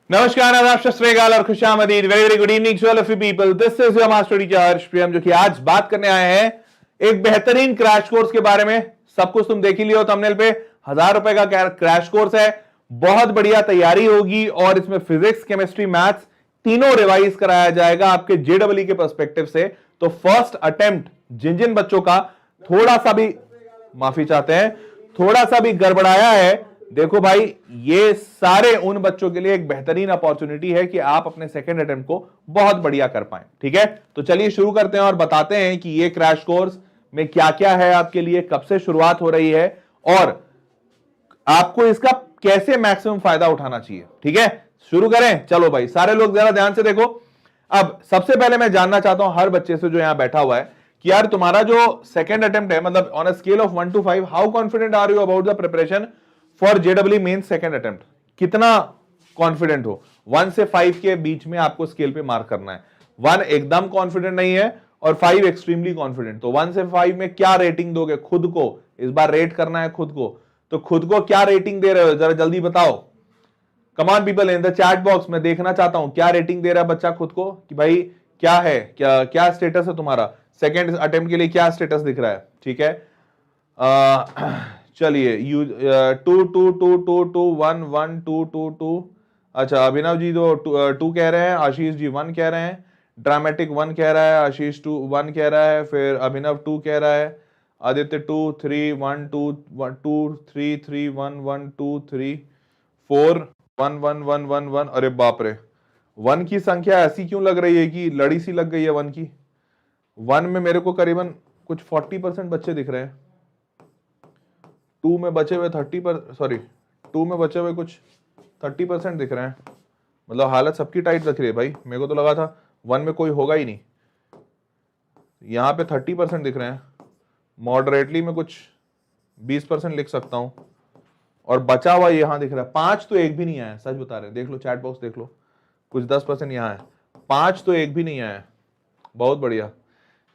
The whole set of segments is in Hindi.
नमस्कार, आदाब, सत श्री अकाल और खुशामदीद। Very very good evening to all of you people. This is your master teacher Harsh Priyam, जो कि आज बात करने आए हैं एक बेहतरीन क्रैश कोर्स के बारे में। सब कुछ तुम देख ही लियो थंबनेल पे। 1000 रुपए का क्रैश कोर्स है, बहुत बढ़िया तैयारी होगी और इसमें फिजिक्स, केमिस्ट्री, मैथ्स तीनों रिवाइज कराया जाएगा आपके जेडब्ल्यू के पर्सपेक्टिव से। तो फर्स्ट अटेम्प्ट जिन जिन बच्चों का थोड़ा सा भी, माफी चाहते हैं, थोड़ा सा भी गड़बड़ाया है, देखो भाई, ये सारे उन बच्चों के लिए एक बेहतरीन अपॉर्चुनिटी है कि आप अपने सेकंड अटेम्प्ट को बहुत बढ़िया कर पाएं। ठीक है, तो चलिए शुरू करते हैं और बताते हैं कि ये क्रैश कोर्स में क्या क्या है आपके लिए, कब से शुरुआत हो रही है और आपको इसका कैसे मैक्सिमम फायदा उठाना चाहिए। ठीक है, शुरू करें। चलो भाई, सारे लोग जरा ध्यान से देखो। अब सबसे पहले मैं जानना चाहता हूं हर बच्चे से जो यहां बैठा हुआ है कि यार तुम्हारा जो सेकंड अटेम्प्ट है, मतलब on a scale of 1 to 5, how confident are you about the preparation for जेडब्ल्यू मेन सेकंड अटेम्प्ट। कितना कॉन्फिडेंट हो? 1 से 5 के बीच में आपको स्केल पे मार्क करना है। 1 एकदम कॉन्फिडेंट नहीं है और 5 एक्सट्रीमली कॉन्फिडेंट। तो 1 से 5 में क्या रेटिंग दोगे खुद को? इस बार रेट करना है खुद को। तो खुद को क्या रेटिंग दे रहे हो, जरा जल्दी बताओ। Come on people in the chat box में देखना चाहता हूं क्या रेटिंग दे रहा है बच्चा खुद को, कि भाई क्या है, क्या स्टेटस है तुम्हारा सेकेंड अटेम्प्ट के लिए, क्या स्टेटस दिख रहा है। ठीक है, चलिए, 2 अच्छा, अभिनव जी तो 2 कह रहे हैं, आशीष जी 1 कह रहे हैं, ड्रामेटिक 1 कह रहा है, आशीष 1 कह रहा है, फिर अभिनव 2 कह रहा है, आदित्य 2 3 1 2 2 3 3 1 1 2 3 4 1 1 1 1 1। अरे बाप रे, 1 की संख्या ऐसी क्यों लग रही है कि लड़ी सी लग गई है 1 की। 1 में मेरे को करीबन कुछ 40% बच्चे दिख रहे हैं। 2 में बचे हुए 2 में बचे हुए कुछ 30% दिख रहे हैं। मतलब हालत सबकी टाइट दिख रही है भाई। मेरे को तो लगा था 1 में कोई होगा ही नहीं। यहाँ पे 30% दिख रहे हैं। मॉडरेटली में कुछ 20% लिख सकता हूँ और बचा हुआ यहाँ दिख रहा है 5 तो एक भी नहीं आया। सच बता रहे हैं, देख लो चैट बॉक्स देख लो, कुछ 10% यहाँ है, 5 तो एक भी नहीं आया। बहुत बढ़िया।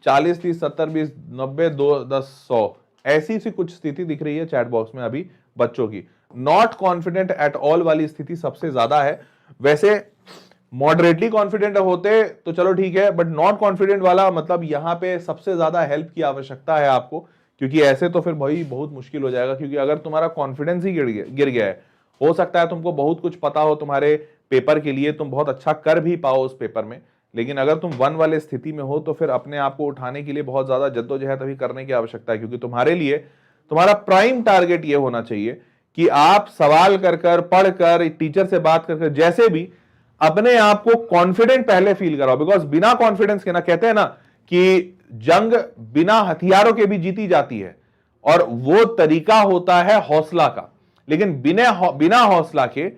40 30 70 20 90 2 10 100 ऐसी सी कुछ स्थिति दिख रही है चैट बॉक्स में अभी बच्चों की। नॉट कॉन्फिडेंट एट ऑल वाली स्थिति सबसे ज्यादा है। वैसे मॉडरेटली कॉन्फिडेंट होते तो चलो ठीक है, बट नॉट कॉन्फिडेंट वाला मतलब यहाँ पे सबसे ज्यादा हेल्प की आवश्यकता है आपको, क्योंकि ऐसे तो फिर भाई बहुत मुश्किल हो जाएगा। क्योंकि अगर तुम्हारा कॉन्फिडेंस ही गिर गया है, हो सकता है तुमको बहुत कुछ पता हो तुम्हारे पेपर के लिए, तुम बहुत अच्छा कर भी पाओ उस पेपर में, लेकिन अगर तुम 1 वाले स्थिति में हो तो फिर अपने आप को उठाने के लिए बहुत ज्यादा जद्दोजहद अभी करने की आवश्यकता है। क्योंकि तुम्हारे लिए तुम्हारा प्राइम टारगेट ये होना चाहिए कि आप सवाल कर कर, पढ़कर, टीचर से बात कर कर, जैसे भी अपने आप को कॉन्फिडेंट पहले फील कराओ। बिकॉज बिना कॉन्फिडेंस के ना, कहते हैं ना कि जंग बिना हथियारों के भी जीती जाती है और वो तरीका होता है हौसला का। लेकिन बिना हौसला के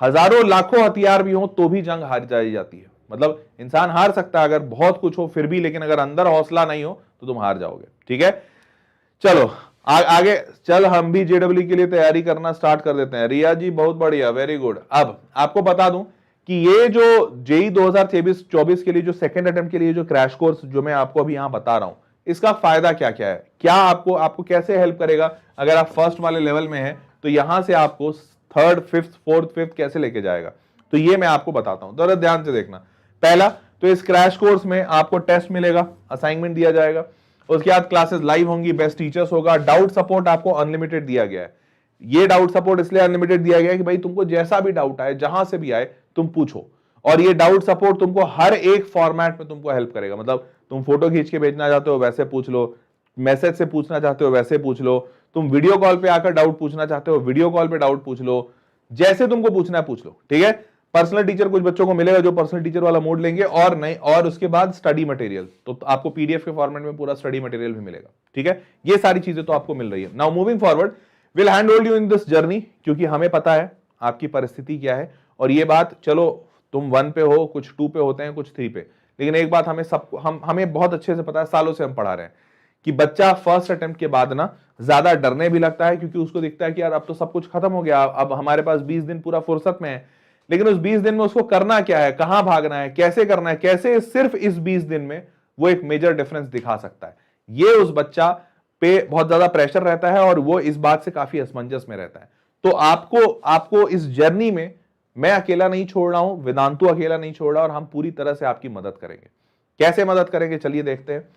हजारों लाखों हथियार भी हो तो भी जंग हार जाती है। मतलब इंसान हार सकता है अगर बहुत कुछ हो फिर भी, लेकिन अगर अंदर हौसला नहीं हो तो तुम हार जाओगे। ठीक है, चलो आगे चल, हम भी जेडब्ल्यू के लिए तैयारी करना स्टार्ट कर देते हैं। रिया जी बहुत बढ़िया, वेरी गुड। अब आपको बता दूं कि ये जो जेई 2023-24 के लिए जो सेकंड अटेम्प्ट के लिए जो क्रैश कोर्स जो मैं आपको अभी यहां बता रहा हूं, इसका फायदा क्या क्या है, क्या आपको कैसे हेल्प करेगा। अगर आप फर्स्ट वाले लेवल में हैं तो यहां से आपको थर्ड, फिफ्थ, फोर्थ, फिफ्थ कैसे लेके जाएगा, तो ये मैं आपको बताता हूं। जरा ध्यान से देखना। पहला तो इस क्रैश कोर्स में आपको टेस्ट मिलेगा, असाइनमेंट दिया जाएगा, उसके बाद क्लासेस लाइव होंगी, बेस्ट टीचर्स होगा, डाउट सपोर्ट आपको अनलिमिटेड दिया गया है। ये डाउट सपोर्ट इसलिए अनलिमिटेड दिया गया है कि भाई तुमको जैसा भी डाउट आए, जहां से भी आए, तुम पूछो। और ये डाउट सपोर्ट तुमको हर एक फॉर्मेट में तुमको हेल्प करेगा। मतलब तुम फोटो खींच के भेजना चाहते हो वैसे पूछ लो, मैसेज से पूछना चाहते हो वैसे पूछ लो, तुम वीडियो कॉल पे आकर डाउट पूछना चाहते हो वीडियो कॉल पे डाउट पूछ लो, जैसे तुमको पूछना है पूछ लो। ठीक है, पर्सनल टीचर कुछ बच्चों को मिलेगा जो पर्सनल टीचर वाला मोड लेंगे, और नहीं, और उसके बाद स्टडी मटेरियल, तो आपको पीडीएफ के फॉर्मेट में पूरा स्टडी मटेरियल भी मिलेगा। ठीक है, ये सारी चीजें तो आपको मिल रही है। Now moving forward, will hand hold you in this journey, क्योंकि हमें पता है आपकी परिस्थिति क्या है। और ये बात, चलो तुम 1 पे हो, कुछ 2 पे होते हैं, कुछ 3 पे, लेकिन एक बात हमें बहुत अच्छे से पता है, सालों से हम पढ़ा रहे हैं कि बच्चा फर्स्ट अटेम्प्ट के बाद ना ज्यादा डरने भी लगता है, क्योंकि उसको दिखता है कि यार अब तो सब कुछ खत्म हो गया, अब हमारे पास 20 दिन पूरा फुर्सत में है। लेकिन उस 20 दिन में उसको करना क्या है, कहां भागना है, कैसे करना है, कैसे सिर्फ इस 20 दिन में वो एक मेजर डिफरेंस दिखा सकता है, ये उस बच्चा पे बहुत ज्यादा प्रेशर रहता है और वो इस बात से काफी असमंजस में रहता है। तो आपको इस जर्नी में मैं अकेला नहीं छोड़ रहा हूं, वेदांतु अकेला नहीं छोड़ रहा, और हम पूरी तरह से आपकी मदद करेंगे। कैसे मदद करेंगे चलिए देखते हैं।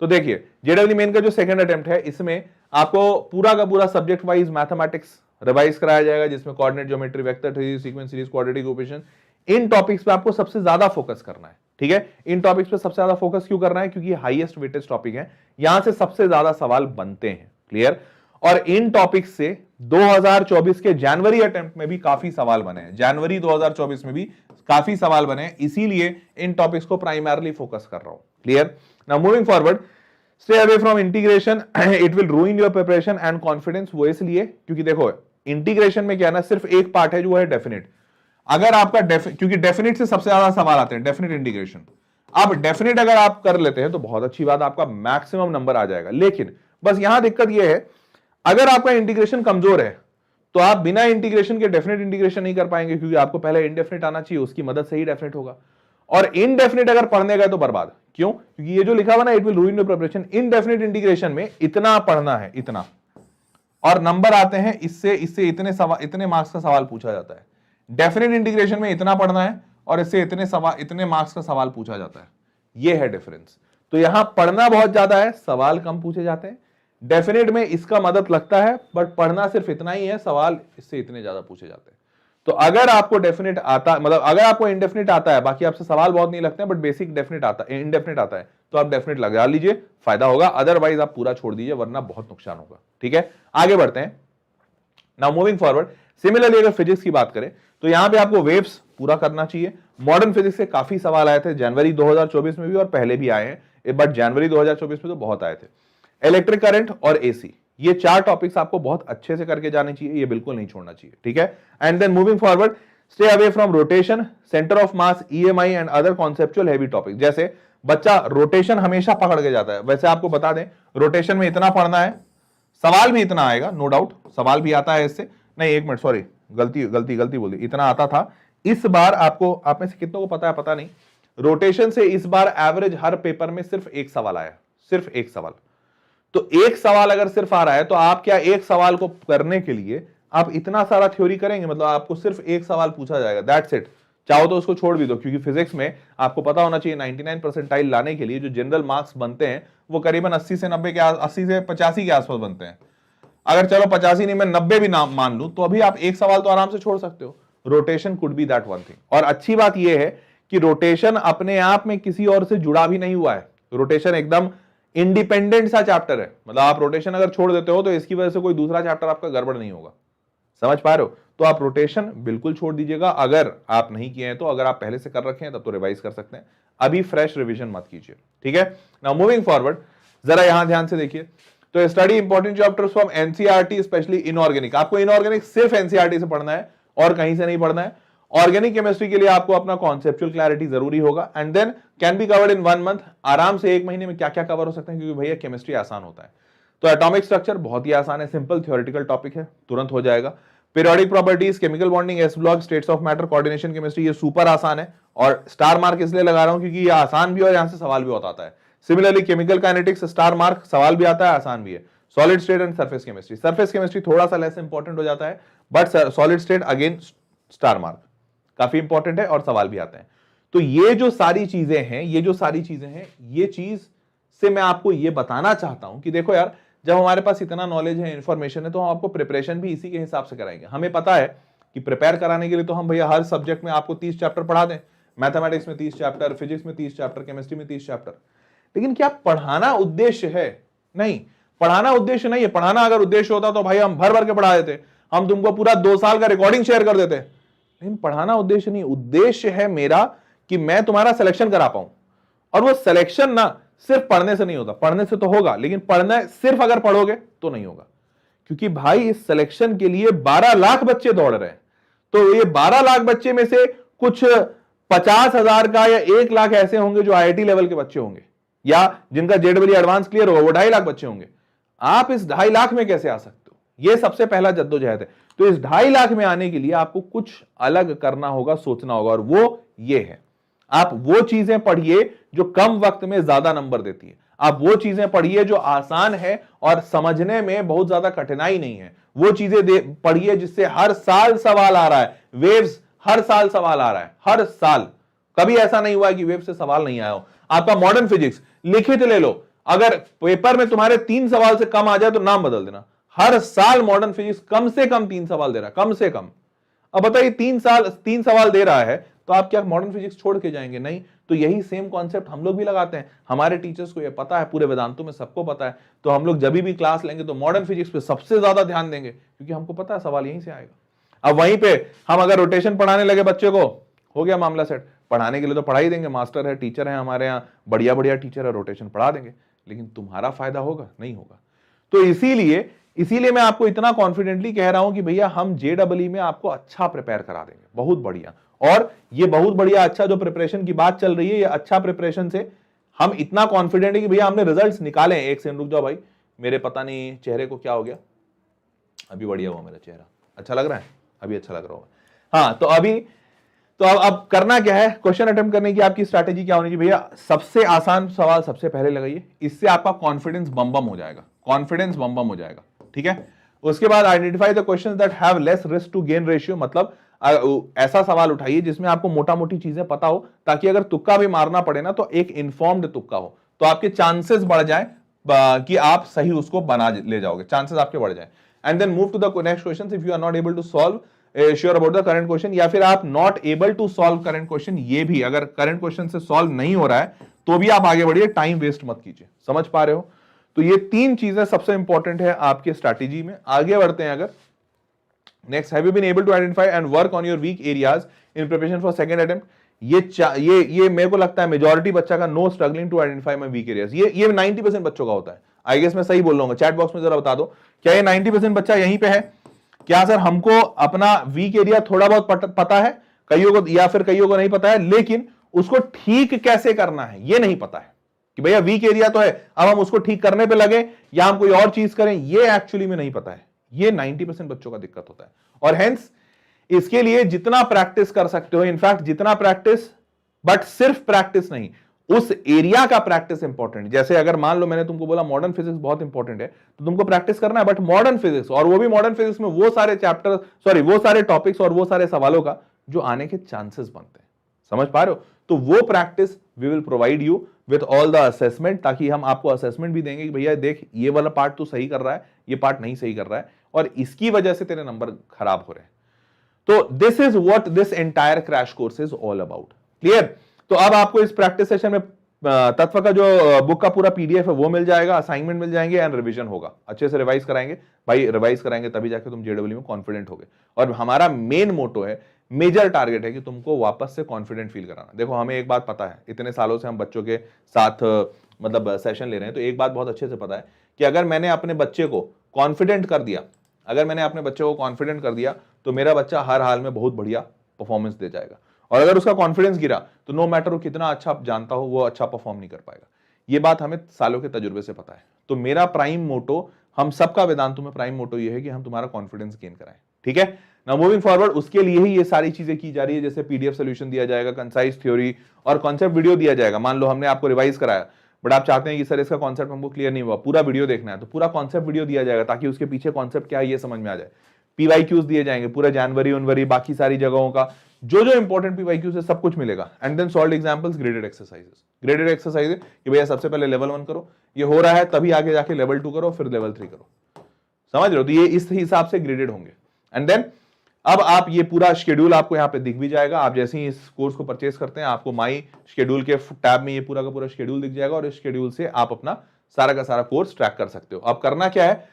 तो देखिए जेडब्ल्यू मेन का जो सेकंड अटेम्प्ट है, इसमें आपको पूरा का पूरा सब्जेक्ट वाइज मैथमेटिक्स रिवाइज कराया जाएगा, जिसमें coordinate geometry, vector theory, sequence series, quadratic equation, इन टॉपिक्स पे आपको सबसे ज्यादा फोकस करना है। ठीक है, इन टॉपिक्स पे सबसे ज्यादा फोकस क्यों करना है? क्योंकि हाईएस्ट वेटेज टॉपिक है, यहां से सबसे ज्यादा सवाल बनते हैं। क्लियर? और इन टॉपिक्स से 2024 के जनवरी अटेम्प्ट में भी काफी सवाल बने हैं, जनवरी 2024 में भी काफी सवाल बने हैं, इसीलिए इन टॉपिक्स को प्राइमरली फोकस कर रहा हूं। Clear? Now moving forward, stay away from integration, it will रूइन your preparation and confidence. वो इसलिए क्योंकि देखो इंटीग्रेशन में क्या ना, सिर्फ एक पार्ट है जो है डेफिनेट। अगर आपका क्योंकि डेफिनेट से सबसे ज्यादा सवाल आते हैं, डेफिनेट इंटीग्रेशन, अब डेफिनेट अगर आप कर लेते हैं तो बहुत अच्छी बात, आपका मैक्सिमम नंबर आ जाएगा। लेकिन बस यहां दिक्कत यह है, अगर आपका इंटीग्रेशन कमजोर है तो आप बिना इंटीग्रेशन के डेफिनेट इंटीग्रेशन नहीं कर पाएंगे, क्योंकि आपको पहले इनडेफिनेट आना चाहिए, उसकी मदद से ही डेफिनेट होगा। और इनडेफिनेट अगर पढ़ने गए तो बर्बाद। क्यों? क्योंकि ये जो लिखा हुआ ना, it will रूइन your preparation, indefinite integration में इतना पढ़ना है, इतना, और नंबर आते हैं इससे इतने मार्क्स का सवाल पूछा जाता है। डेफिनेट इंटीग्रेशन में इतना पढ़ना है और इससे इतने मार्क्स का सवाल पूछा जाता है। ये है डिफरेंस। तो यहां पढ़ना बहुत ज्यादा है, सवाल कम पूछे जाते हैं। डेफिनेट में इसका मदद लगता है, बट पढ़ना सिर्फ इतना ही है, सवाल इससे इतने ज्यादा पूछे जाते हैं। तो अगर आपको डेफिनेट आता, मतलब अगर आपको इनडेफिनेट आता है, बाकी आपसे सवाल बहुत नहीं लगते हैं, बट बेसिक डेफिनेट आता है, इनडेफिनेट आता है, तो आप डेफिनेट लगा लीजिए, फायदा होगा। अदरवाइज आप पूरा छोड़ दीजिए, वरना बहुत नुकसान होगा। ठीक है, आगे बढ़ते हैं। नाउ मूविंग फॉरवर्ड, सिमिलरली अगर फिजिक्स की बात करें तो यहां पे आपको वेव्स पूरा करना चाहिए। मॉडर्न फिजिक्स से काफी सवाल आए थे जनवरी 2024 में भी, और पहले भी आए हैं, बट जनवरी 2024 में तो बहुत आए थे। इलेक्ट्रिक करंट और एसी, ये चार टॉपिक्स आपको बहुत अच्छे से करके जाने चाहिए, ये बिल्कुल नहीं छोड़ना चाहिए। ठीक है, and then moving forward, stay away from rotation, center of mass, EMI and other conceptual heavy topic. जैसे बच्चा रोटेशन हमेशा पकड़ के जाता है, वैसे आपको बता दें रोटेशन में इतना पढ़ना है, सवाल भी इतना आएगा, नो डाउट सवाल भी आता है इससे, नहीं एक मिनट सॉरी, गलती बोल दी, इतना आता था। इस बार आपको, आप में से कितनों को पता है पता नहीं, रोटेशन से इस बार एवरेज हर पेपर में सिर्फ एक सवाल आया, सिर्फ एक सवाल। तो एक सवाल अगर सिर्फ आ रहा है तो आप क्या एक सवाल को करने के लिए आप इतना सारा थ्योरी करेंगे? मतलब आपको सिर्फ एक सवाल पूछा जाएगा, दैट्स इट। चाहो तो उसको छोड़ भी दो, क्योंकि फिजिक्स में आपको पता होना चाहिए 99 परसेंटाइल लाने के लिए जो जनरल मार्क्स बनते हैं वो करीबन 80 से 85 के आसपास बनते हैं। अगर चलो 85 नहीं, मैं 90 भी ना मान लूं, तो अभी आप एक सवाल तो आराम से छोड़ सकते हो। Rotation could be that one thing. और अच्छी बात यह है कि रोटेशन अपने आप में किसी और से जुड़ा भी नहीं हुआ है, रोटेशन एकदम इंडिपेंडेंट सा चैप्टर है। मतलब आप रोटेशन अगर छोड़ देते हो तो इसकी वजह से कोई दूसरा चैप्टर आपका गड़बड़ नहीं होगा, समझ पा रहे हो? तो आप रोटेशन बिल्कुल छोड़ दीजिएगा, अगर आप नहीं किए हैं तो। अगर आप पहले से कर रखे हैं तब तो रिवाइज कर सकते हैं, अभी फ्रेश रिवीजन मत कीजिए। ठीक है, नाउ मूविंग फॉरवर्ड, जरा यहां ध्यान से देखिए। तो study important chapters from NCERT, specially inorganic. आपको इनऑर्गेनिक सिर्फ एनसीईआरटी से पढ़ना है और कहीं से नहीं पढ़ना है। ऑर्गेनिक केमिस्ट्री के लिए आपको अपना कॉन्सेप्चुअल क्लैरिटी जरूरी होगा, and then can be covered in 1 month. आराम से 1 महीने में क्या क्या कवर हो सकते हैं, क्योंकि भैया केमिस्ट्री आसान होता है। तो एटॉमिक स्ट्रक्चर बहुत ही आसान है, सिंपल थ्योरेटिकल टॉपिक है, तुरंत हो जाएगा। Periodic properties, chemical bonding, S block, states of matter, coordination chemistry, ये सुपर आसान है। और स्टार मार्क इसलिए लगा रहा हूं क्योंकि ये आसान भी और यहां से सवाल भी बहुत आता है। Similarly chemical kinetics, star mark, सवाल भी आता है, आसान भी है। Solid state and surface chemistry, surface chemistry थोड़ा सा लेस इंपॉर्टेंट हो जाता है, but solid state again star mark काफी इंपॉर्टेंट है और सवाल भी आते हैं। तो ये जो सारी चीजें हैं, ये चीज से मैं आपको ये बताना चाहता हूं कि देखो यार, जब हमारे पास इतना नॉलेज है, इंफॉर्मेशन है, तो हम आपको प्रिपरेशन भी इसी के हिसाब से कराएंगे। हमें पता है कि प्रिपेयर कराने के लिए तो हम भैया हर सब्जेक्ट में आपको 30 चैप्टर पढ़ा दें, मैथमेटिक्स में 30 चैप्टर, फिजिक्स में 30 चैप्टर, केमिस्ट्री में 30 चैप्टर। लेकिन क्या पढ़ाना उद्देश्य है? नहीं, पढ़ाना उद्देश्य नहीं है। पढ़ाना अगर उद्देश्य होता तो भाई हम भर भर के पढ़ा देते, हम तुमको पूरा 2 साल का रिकॉर्डिंग शेयर कर देते। लेकिन पढ़ाना उद्देश्य नहीं, उद्देश्य है मेरा कि मैं तुम्हारा सिलेक्शन करा पाऊं। और वो सिलेक्शन ना सिर्फ पढ़ने से नहीं होता, पढ़ने से तो होगा, लेकिन पढ़ना सिर्फ अगर पढ़ोगे तो नहीं होगा। क्योंकि भाई इस सिलेक्शन के लिए 12 लाख बच्चे दौड़ रहे हैं। तो ये 12 लाख बच्चे में से कुछ 50,000 का या 1 लाख ऐसे होंगे जो आईआईटी लेवल के बच्चे होंगे, या जिनका जेडब्ल्यू एडवांस क्लियर होगा, वो 2.5 लाख बच्चे होंगे। आप इस 2.5 लाख में कैसे आ सकते हो? ये सबसे पहला जद्दोजहद है। तो इस 2.5 लाख में आने के लिए आपको कुछ अलग करना होगा, सोचना होगा, और वो ये है, आप वो चीजें पढ़िए जो कम वक्त में ज्यादा नंबर देती है। आप वो चीजें पढ़िए जो आसान है और समझने में बहुत ज्यादा कठिनाई नहीं है। वो चीजें पढ़िए जिससे हर साल सवाल आ रहा है। वेव्स हर साल सवाल आ रहा है, हर साल। कभी ऐसा नहीं हुआ कि वेब से सवाल नहीं आया हो। आपका मॉडर्न फिजिक्स लिखित ले लो, अगर पेपर में तुम्हारे 3 सवाल से कम आ जाए तो नाम बदल देना। हर साल मॉडर्न फिजिक्स कम से कम 3 सवाल दे रहा है, कम से कम। अब बताइए 3 सवाल दे रहा है तो आप क्या मॉडर्न फिजिक्स छोड़ के जाएंगे? नहीं। तो यही सेम कॉन्सेप्ट हम लोग भी लगाते हैं। हमारे टीचर्स को ये पता है, पूरे वेदांतों में सबको पता है, तो हम लोग जब भी क्लास लेंगे तो मॉडर्न फिजिक्स पे सबसे ज्यादा ध्यान देंगे, क्योंकि हमको पता है सवाल यहीं से आएगा। अब वहीं पे हम अगर रोटेशन पढ़ाने लगे बच्चे को, हो गया मामला सेट। पढ़ाने के लिए तो पढ़ा ही देंगे, मास्टर है, टीचर है हमारे यहाँ, बढ़िया बढ़िया टीचर है, रोटेशन पढ़ा देंगे, लेकिन तुम्हारा फायदा होगा? नहीं होगा। तो इसीलिए मैं आपको इतना कॉन्फिडेंटली कह रहा हूं कि भैया हम जेडब्ल्यू में आपको अच्छा प्रिपेयर करा देंगे, बहुत बढ़िया। और ये बहुत बढ़िया अच्छा जो प्रिपरेशन की बात चल रही है, ये अच्छा प्रिपरेशन से हम इतना कॉन्फिडेंट है कि भैया हमने रिजल्ट्स निकाले। एक सेकंड रुक जाओ भाई, मेरे पता नहीं चेहरे को क्या हो गया, अभी बढ़िया हुआ मेरा चेहरा, अच्छा लग रहा है, अभी अच्छा लग रहा होगा। हाँ, तो अब करना क्या है, क्वेश्चन अटेम्प्ट करने की आपकी स्ट्रैटेजी क्या होनी चाहिए भैया? सबसे आसान सवाल सबसे पहले लगाइए, इससे आपका कॉन्फिडेंस बम हो जाएगा, कॉन्फिडेंस बम हो जाएगा, ठीक है। उसके बाद identify the questions that have less risk to gain ratio, मतलब ऐसा सवाल उठाइए जिसमें आपको मोटा मोटी चीजें पता हो, ताकि अगर तुक्का भी मारना पड़े ना तो एक इन्फॉर्म्ड तुक्का हो, तो आपके चांसेस बढ़ जाए कि आप सही उसको बना ले जाओगे, चांसेस आपके बढ़ जाए। And then move to the next question if you are not able to solve sure about the current question, या फिर आप not able to solve current question, ये भी अगर करंट क्वेश्चन से सॉल्व नहीं हो रहा है तो भी आप आगे बढ़िए, टाइम वेस्ट मत कीजिए। समझ पा रहे हो? तो ये 3 चीजें सबसे इंपॉर्टेंट है आपके स्ट्रैटेजी में। आगे बढ़ते हैं अगर next, have you been able to identify and work on your weak areas in preparation for second attempt? ये मेरे को लगता है मेजॉरिटी बच्चा का no struggling to identify my weak areas, ये 90% बच्चों का होता है। आई गेस मैं सही बोल रहा हूँ, चैट बॉक्स में जरा बता दो, क्या ये 90% बच्चा यहीं पे है? क्या सर हमको अपना वीक एरिया थोड़ा बहुत पता है, कईयों को, या फिर कईयों को नहीं पता है, लेकिन उसको ठीक कैसे करना है ये नहीं पता है कि भैया वीक एरिया तो है, अब हम उसको ठीक करने पे लगे या हम कोई और चीज करें, ये एक्चुअली में नहीं पता है। ये 90% बच्चों का दिक्कत होता है। और हेंस इसके लिए जितना प्रैक्टिस कर सकते हो, इनफैक्ट जितना प्रैक्टिस, बट सिर्फ प्रैक्टिस नहीं, उस एरिया का प्रैक्टिस इंपॉर्टेंट। जैसे अगर मान लो मैंने तुमको बोला मॉडर्न फिजिक्स बहुत इंपॉर्टेंट है, तो तुमको प्रैक्टिस करना है, बट मॉडर्न फिजिक्स, और वो भी मॉडर्न फिजिक्स में वो सारे चैप्टर, सॉरी वो सारे टॉपिक्स और वो सारे सवालों का जो आने के चांसेस बनते हैं। समझ पा रहे हो? तो वो practice we will provide you with all the assessment, ताकि हम आपको असेसमेंट भी देंगे कि भैया देख ये वाला पार्ट तो सही कर रहा है, ये पार्ट नहीं सही कर रहा है, और इसकी वजह से तेरे नंबर खराब हो रहे हैं। तो this is what this entire crash course is all about. Clear? तो अब आपको इस प्रैक्टिस सेशन में तत्व का जो बुक का पूरा पीडीएफ है वो मिल जाएगा, असाइनमेंट मिल जाएंगे, एंड रिवीजन होगा, अच्छे से रिवाइज कराएंगे भाई, रिवाइज कराएंगे तभी जाके तुम जेडब्ल्यू में कॉन्फिडेंट होगे। और हमारा मेन मोटो है, मेजर टारगेट है कि तुमको वापस से कॉन्फिडेंट फील कराना। देखो हमें एक बात पता है, इतने सालों से हम बच्चों के साथ मतलब सेशन ले रहे हैं, तो एक बात बहुत अच्छे से पता है कि अगर मैंने अपने बच्चे को कॉन्फिडेंट कर दिया, अगर मैंने अपने बच्चे को कॉन्फिडेंट कर दिया, तो मेरा बच्चा हर हाल में बहुत बढ़िया परफॉर्मेंस दे जाएगा। और अगर उसका कॉन्फिडेंस गिरा तो नो मैटर वो कितना अच्छा जानता हो, वो अच्छा परफॉर्म नहीं कर पाएगा। ये बात हमें सालों के तजुर्बे से पता है। तो मेरा प्राइम मोटो, हम सबका वेदांतों में प्राइम मोटो ये है कि हम तुम्हारा कॉन्फिडेंस गेन कराएं, ठीक है ना। मूविंग फॉरवर्ड उसके लिए ही ये सारी चीजें की जा रही है, जैसे पीडीएफ सोल्यूशन दिया जाएगा, कंसाइज थ्योरी और कॉन्सेप्ट वीडियो दिया जाएगा। मान लो हमने आपको रिवाइज कराया, बट आप चाहते हैं कि सर इसका कॉन्सेप्ट हमको क्लियर नहीं हुआ, पूरा वीडियो देखना है, तो पूरा कॉन्सेप्ट वीडियो दिया जाएगा, ताकि उसके पीछे कॉन्सेप्ट क्या है ये समझ में आ जाए। पीवाईक्यूज दिए जाएंगे, पूरा जनवरी उनवरी बाकी सारी जगहों का जो जो इंपॉर्टेंट पीवाईक्यूज है सब कुछ मिलेगा। And then solved examples, graded exercises कि भैया सबसे पहले लेवल 1 करो, ये हो रहा है तभी आगे जाके लेवल 2 करो, फिर लेवल 3 करो। समझ रहे हो? तो ये इस हिसाब से ग्रेडेड होंगे। एंड देन अब आप ये पूरा शेड्यूल आपको यहाँ पे दिख भी जाएगा। आप जैसे ही इस कोर्स को परचेस करते हैं, आपको माई शेड्यूल के टैब में ये पूरा का पूरा शेड्यूल दिख जाएगा, और इस शेड्यूल से आप अपना सारा का सारा कोर्स ट्रैक कर सकते हो। अब करना क्या है,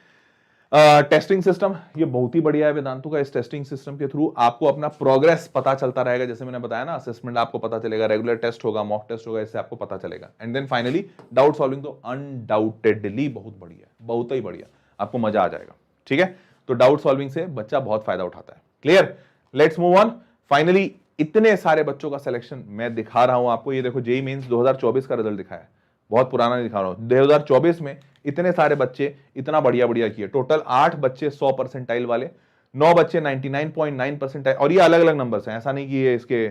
टेस्टिंग सिस्टम ये बहुत ही बढ़िया है वेदांतु का। इस टेस्टिंग सिस्टम के थ्रू आपको अपना प्रोग्रेस पता चलता रहेगा, जैसे मैंने बताया ना, असेसमेंट आपको पता चलेगा, रेगुलर टेस्ट होगा, मॉक टेस्ट होगा, इससे आपको पता चलेगा। And then finally doubt solving, तो अनडाउटेडली बहुत बढ़िया, बहुत ही बढ़िया, आपको मजा आ जाएगा, ठीक है। तो डाउट सॉल्विंग से बच्चा बहुत फायदा उठाता है। Clear? Let's move on. Finally इतने सारे बच्चों का सिलेक्शन मैं दिखा रहा हूं आपको। ये देखो जेईई मेंस 2024 का रिजल्ट दिखाया है, बहुत पुराना नहीं दिखा रहा हूं। 2024 में इतने सारे बच्चे इतना बढ़िया बढ़िया किए। टोटल 8 बच्चे 100 परसेंटाइल वाले, 9 बच्चे 99.9 परसेंटाइल, और ये अलग अलग नंबर्स हैं, ऐसा नहीं कि ये इसके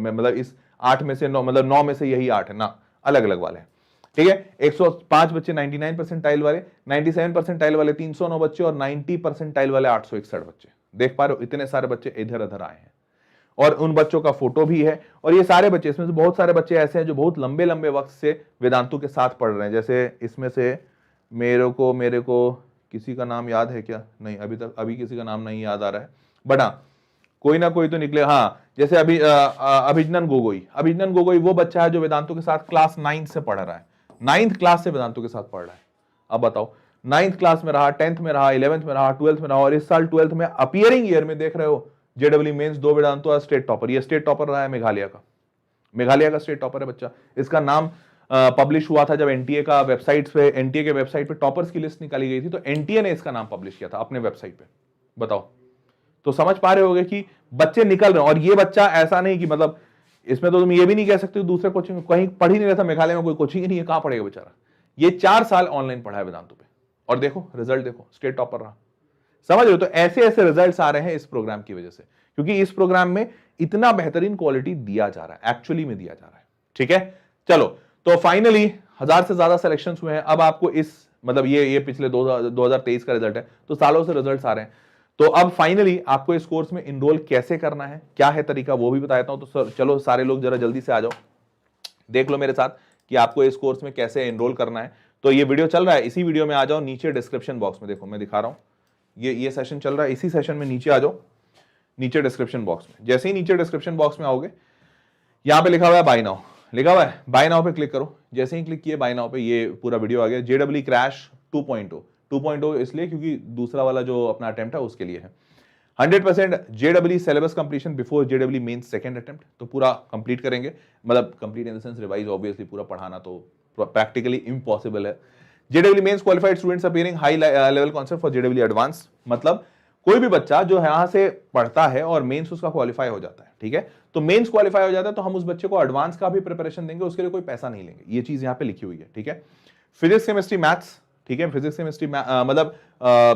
मतलब इस 8 में से 9 मतलब 9 में से यही 8 है ना, अलग अलग वाले हैं, ठीक है। 105 बच्चे 99 परसेंटाइल वाले, 97 परसेंटाइल वाले 309 बच्चे, और 90 परसेंटाइल वाले 861 बच्चे। देख पा रहे हो, इतने सारे बच्चे इधर उधर आए हैं। और उन बच्चों का फोटो भी है। और ये सारे बच्चे, इसमें से बहुत सारे बच्चे ऐसे हैं जो बहुत लंबे लंबे वक्त से वेदांतु के साथ पढ़ रहे हैं। जैसे इसमें से मेरे को किसी का नाम याद है क्या? नहीं, अभी किसी का नाम नहीं याद आ रहा है, बट हाँ कोई ना कोई तो निकले। हाँ, जैसे अभिनंदन गोगोई वो बच्चा है जो वेदांतु के साथ क्लास 9 से पढ़ रहा है, 9th क्लास से वेदांतु के साथ पढ़ रहा है। अब बताओ, 9th क्लास में रहा, 10th में रहा, 11th में रहा, 12th में रहा, और इस साल 12th में अपीयरिंग ईयर में देख रहे हो जेडब्ल्यू मेंस 2 वेदांतु स्टेट टॉपर। ये स्टेट टॉपर रहा है मेघालय का स्टेट टॉपर है बच्चा। इसका नाम पब्लिश हुआ था जब एनटीए के वेबसाइट पे टॉपर्स की लिस्ट निकाली गई थी, तो एनटीए ने इसका नाम पब्लिश किया था अपने वेबसाइट पे। बताओ, तो समझ पा रहे होगे कि बच्चे निकल रहे हैं। और ये बच्चा ऐसा नहीं कि मतलब इसमें तो तुम ये भी नहीं कह सकते दूसरे कोचिंग कहीं पढ़ ही नहीं रहा था, मेघालय में कोई कोचिंग ही नहीं है, कहां पढ़ेगा बेचारा। ये 4 साल ऑनलाइन पढ़ा है वेदांतु पे, और देखो रिजल्ट देखो, स्टेट टॉपर रहा। समझ रहे हो? तो ऐसे ऐसे रिजल्ट्स आ रहे हैं इस प्रोग्राम की वजह से, क्योंकि इस प्रोग्राम में इतना बेहतरीन क्वालिटी दिया जा रहा है, एक्चुअली में दिया जा रहा है। ठीक है, चलो, तो फाइनली 1000 से ज्यादा सिलेक्शन हुए हैं। अब आपको इस मतलब ये पिछले 2023 का रिजल्ट है, तो सालों से रिजल्ट्स आ रहे हैं। तो अब फाइनली आपको इस कोर्स में इनरोल कैसे करना है, क्या है तरीका, वो भी बताता हूं। तो चलो सारे लोग जरा जल्दी से आ जाओ, देख लो मेरे साथ कि आपको इस कोर्स में कैसे इनरोल करना है। तो ये वीडियो चल रहा है, इसी वीडियो में आ जाओ, नीचे डिस्क्रिप्शन बॉक्स में देखो मैं दिखा रहा हूं, ये सेशन चल रहा है, इसी सेशन में नीचे आ जाओ, नीचे डिस्क्रिप्शन बॉक्स में। जैसे ही नीचे डिस्क्रिप्शन बॉक्स में आओगे, यहां पे लिखा हुआ है बाय नाउ, लिखा हुआ है बाय नाउ पे क्लिक करो। जैसे ही क्लिक किए बाय नाउ पे, ये पूरा वीडियो आ गया। जेडब्ल्यू क्रैश 2.0 इसलिए क्योंकि दूसरा वाला जो अपना अटेम्प्ट है उसके लिए है। 100% JW syllabus completion before JW mains second attempt, तो पूरा कंप्लीट करेंगे, मतलब complete in the sense revise, obviously पूरा पढ़ाना तो प्रैक्टिकली इम्पॉसिबल है। JW mains qualified students appearing high level concept for JW advance, मतलब कोई भी बच्चा जो यहां से पढ़ता है और मेंस उसका क्वालिफाई हो जाता है, ठीक है, तो मेंस क्वालिफाई हो जाता है तो हम उस बच्चे को एडवांस का भी प्रिपरेशन देंगे, उसके लिए कोई पैसा नहीं लेंगे। ये चीज यहां पे लिखी हुई है, ठीक है। फिजिक्स केमिस्ट्री मैथ्स, ठीक है, फिजिक्स केमिस्ट्री मतलब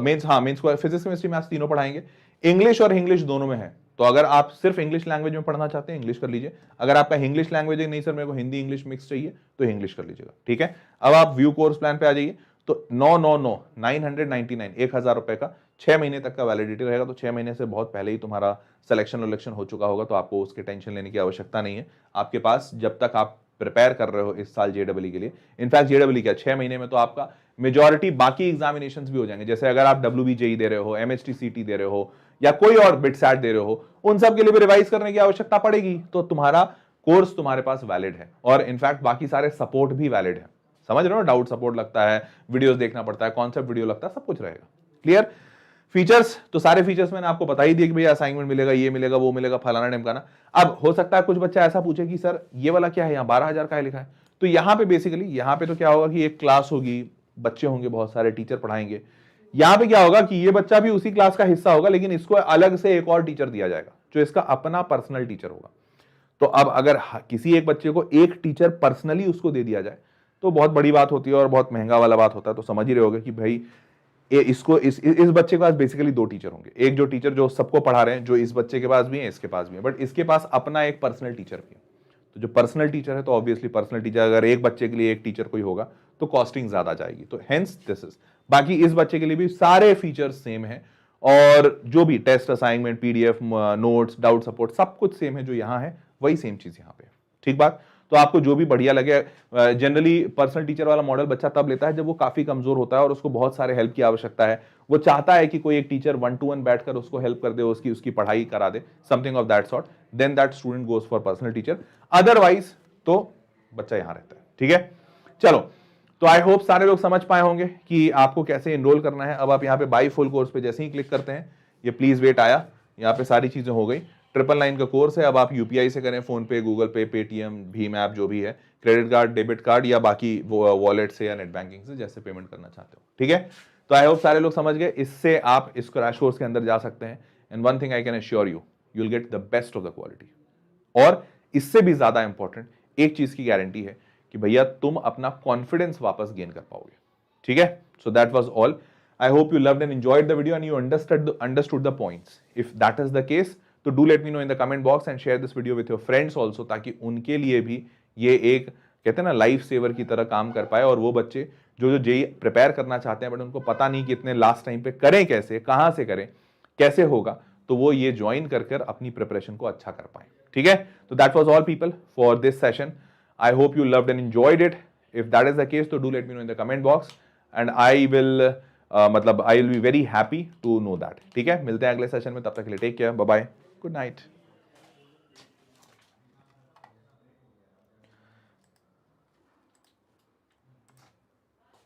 मेंस, हाँ मेंस को फिजिक्स केमिस्ट्री मैथ्स तीनों पढ़ाएंगे। इंग्लिश और इंग्लिश दोनों में है, तो अगर आप सिर्फ इंग्लिश लैंग्वेज में पढ़ना चाहते हैं इंग्लिश कर लीजिए। अगर आपका इंग्लिश लैंग्वेज है, नहीं सर मेरे को हिंदी इंग्लिश मिक्स चाहिए, तो इंग्लिश कर लीजिएगा, ठीक है। अब आप व्यू कोर्स प्लान पे आ जाइए, तो 999 1000 रुपए का 6 महीने तक का वैलिडिटी रहेगा। तो 6 महीने से बहुत पहले ही तुम्हारा सिलेक्शन हो चुका होगा, तो आपको उसके टेंशन लेने की आवश्यकता नहीं है आपके पास, जब तक आप प्रिपेयर कर रहे हो इस साल जेडब्ल्यू के लिए। इनफैक्ट जेडब्ल्यू क्या, 6 महीने में तो आपका मेजॉरिटी बाकी एग्जामिनेशंस भी हो जाएंगे। जैसे अगर आप WBJE दे रहे हो, MHTCT दे रहे हो, या कोई और बिटसैट दे रहे हो, उन सब के लिए भी रिवाइज करने की आवश्यकता पड़ेगी। तो तुम्हारा कोर्स तुम्हारे पास वैलिड है, और इनफैक्ट बाकी सारे सपोर्ट भी वैलिड है। समझ रहे हो, डाउट सपोर्ट लगता है, वीडियोस देखना पड़ता है, कॉन्सेप्ट वीडियो लगता है, सब कुछ रहेगा। क्लियर? फीचर्स, तो सारे फीचर्स मैंने आपको बता ही दिए कि भैया असाइनमेंट मिलेगा, ये मिलेगा, वो मिलेगा, फलाना ढिमकाना। अब हो सकता है कुछ बच्चा ऐसा पूछे कि सर ये वाला क्या है, यहाँ 12,000 का लिखा है। तो यहाँ पे बेसिकली, यहाँ पे तो क्या होगा कि एक क्लास होगी, बच्चे होंगे बहुत सारे, टीचर पढ़ाएंगे। यहाँ पे क्या होगा कि ये बच्चा भी उसी क्लास का हिस्सा होगा, लेकिन इसको अलग से एक और टीचर दिया जाएगा जो इसका अपना पर्सनल टीचर होगा। तो अब अगर किसी एक बच्चे को एक टीचर पर्सनली उसको दे दिया जाए तो बहुत बड़ी बात होती है और बहुत महंगा वाला बात होता है। तो समझ ही रहे होगे कि भाई इस बच्चे के पास बेसिकली 2 टीचर होंगे। एक जो टीचर जो सबको पढ़ा रहे हैं, जो इस बच्चे के पास भी है, इसके पास भी है, बट इसके पास अपना एक पर्सनल टीचर भी है। तो जो पर्सनल टीचर है, तो ऑब्वियसली पर्सनल टीचर, अगर एक बच्चे के लिए एक टीचर कोई होगा तो कॉस्टिंग ज्यादा जाएगी। तो हेंस दिस इज, बाकी इस बच्चे के लिए भी सारे फीचर्स सेम है, और जो भी test, assignment, PDF, notes, doubt support, सब कुछ सेम है। जो यहाँ है वही सेम चीज यहाँ पे, ठीक बात। तो आपको जो भी बढ़िया लगे, जनरली पर्सनल टीचर वाला मॉडल बच्चा तब लेता है जब वो काफी कमजोर होता है और उसको बहुत सारे हेल्प की आवश्यकता है। वो चाहता है कि कोई एक टीचर 1-to-1 बैठकर उसको हेल्प कर दे, उसकी पढ़ाई करा दे, something of that sort, then that student goes for personal teacher. Otherwise तो बच्चा यहां रहता है, ठीक है। चलो, तो आई होप सारे लोग समझ पाए होंगे कि आपको कैसे एनरोल करना है। अब आप यहाँ पे बाय फुल कोर्स पे जैसे ही क्लिक करते हैं, ये प्लीज वेट आया, यहाँ पे सारी चीजें हो गई। 999 का कोर्स है। अब आप UPI से करें, फोन पे, गूगल पे, पेटीएम, भीम ऐप, जो भी है, क्रेडिट कार्ड, डेबिट कार्ड, या बाकी वॉलेट से या नेट बैंकिंग से, जैसे पेमेंट करना चाहते हो, ठीक है। तो आई होप सारे लोग समझ गए। इससे आप इस क्रैश कोर्स के अंदर जा सकते हैं, and one thing I can assure you, you will get the best of the quality. और इससे भी ज्यादा इंपॉर्टेंट एक चीज की गारंटी है कि भैया तुम अपना कॉन्फिडेंस वापस गेन कर पाओगे, ठीक है। So that was all. I hope you loved and enjoyed the video and you understood the points. If that is the case, तो do let me know in the comment box and share this video with your friends also, ताकि उनके लिए भी ये एक, कहते हैं ना, लाइफ सेवर की तरह काम कर पाए। और वो बच्चे जो जेई प्रिपेयर करना चाहते हैं बट उनको पता नहीं कि इतने लास्ट टाइम पे करें कैसे, कहां से करें, कैसे होगा, तो वो ये ज्वाइन कर कर अपनी प्रिपरेशन को अच्छा कर पाए, ठीक है। तो that was all people for this session. I hope you loved and enjoyed it. If that is the case तो do let me know in the comment box and I will मतलब I will be very happy to know that, ठीक है। मिलते हैं अगले सेशन में, तब तक के लिए take care, bye bye, good night.